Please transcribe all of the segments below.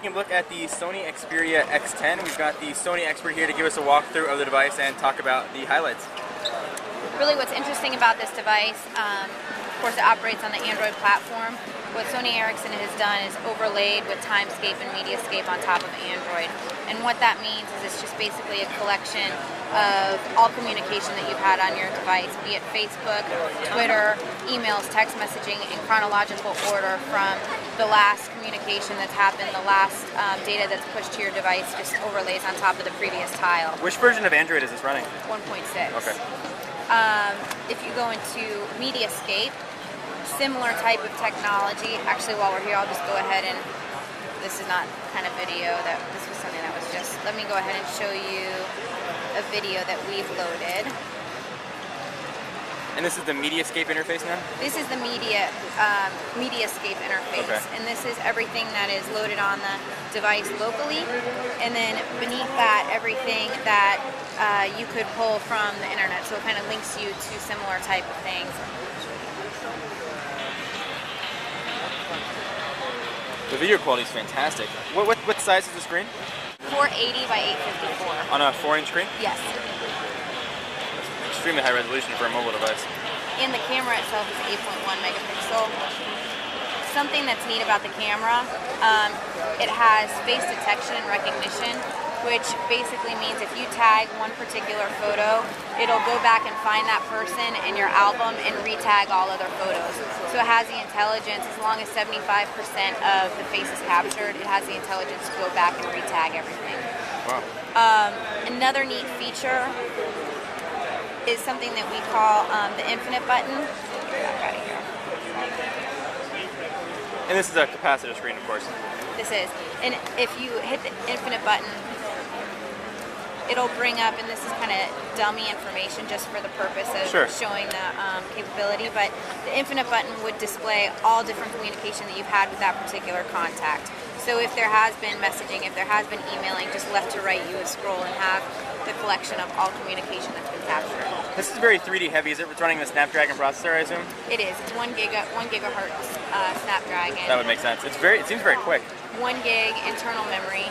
taking a look at the Sony Xperia X10. We've got the Sony expert here to give us a walkthrough of the device and talk about the highlights. Really what's interesting about this device, of course it operates on the Android platform. What Sony Ericsson has done is overlaid with Timescape and Mediascape on top of Android. And what that means is it's just basically a collection of all communication that you've had on your device, be it Facebook, Twitter, emails, text messaging, in chronological order from the last communication that's happened, the last data that's pushed to your device just overlays on top of the previous tile. Which version of Android is this running? 1.6. Okay. If you go into Mediascape, similar type of technology. Actually, while we're here, I'll just go ahead and, this is not kind of video, this was something that was just, let me go ahead and show you a video that we've loaded. And this is the Mediascape interface now? This is the Mediascape interface. Okay. And this is everything that is loaded on the device locally. And then beneath that, everything that you could pull from the internet. So it kind of links you to similar type of things. The video quality is fantastic. What size is the screen? 480 by 854. On a 4-inch screen? Yes. Extremely high resolution for a mobile device. And the camera itself is 8.1 megapixel. Something that's neat about the camera, it has face detection and recognition, which basically means if you tag one particular photo, it'll go back and find that person in your album and retag all other photos. So it has the intelligence, as long as 75% of the face is captured, it has the intelligence to go back and retag everything. Wow. Another neat feature is something that we call the infinite button. Get back out of here. And this is a capacitive screen, of course. This is. And if you hit the infinite button, it'll bring up, and this is kind of dummy information just for the purpose of showing the capability, but the infinite button would display all different communication that you've had with that particular contact. So if there has been messaging, if there has been emailing, just left to right, you would scroll and have the collection of all communication that's been captured. This is very 3D heavy. Is it running the Snapdragon processor, I assume? It is. It's 1 gigahertz Snapdragon. That would make sense. It seems very quick. 1 gig internal memory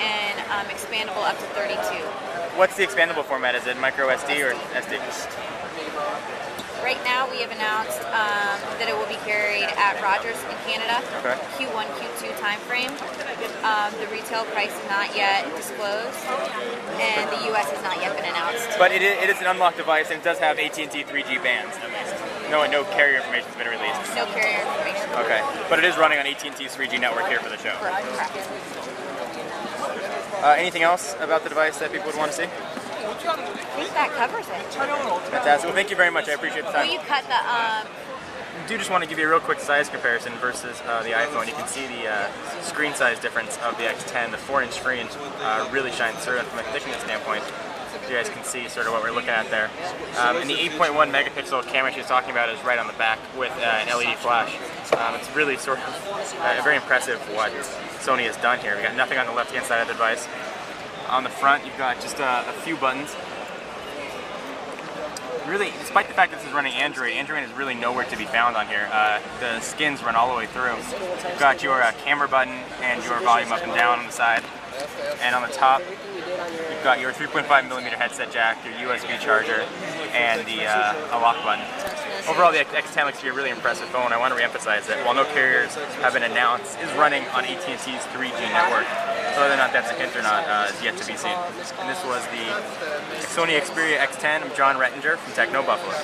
and expandable up to 32. What's the expandable format? Is it micro SD or SD? Right now we have announced that it will be carried at Rogers in Canada, Q1, Q2 timeframe. The retail price is not yet disclosed, and the US has not yet been announced. But it is an unlocked device, and it does have AT&T 3G bands, at least. No carrier information has been released. No carrier information. Okay, but it is running on AT&T's 3G network here for the show. Correct. Anything else about the device that people would want to see? I think that covers it. Fantastic. Well, thank you very much. I appreciate the time. Will you cut the... I do just want to give you a real quick size comparison versus the iPhone. You can see the screen size difference of the X10. The 4-inch screen really shines through, and from a thickness standpoint, you guys can see sort of what we're looking at there. And the 8.1 megapixel camera she's talking about is right on the back with an LED flash. It's really sort of very impressive what Sony has done here. We got nothing on the left-hand side of the device. On the front, you've got just a few buttons. Really, despite the fact that this is running Android is really nowhere to be found on here. The skins run all the way through. You've got your camera button and your volume up and down on the side. And on the top, you've got your 3.5mm headset jack, your USB charger, and a lock button. Overall, the X10 looks to be a really impressive phone. I want to re-emphasize that while no carriers have been announced, it is running on AT&T's 3G network. So whether or not that's a hint or not is yet to be seen. And this was the Sony Xperia X10. I'm John Rettinger from Techno Buffalo.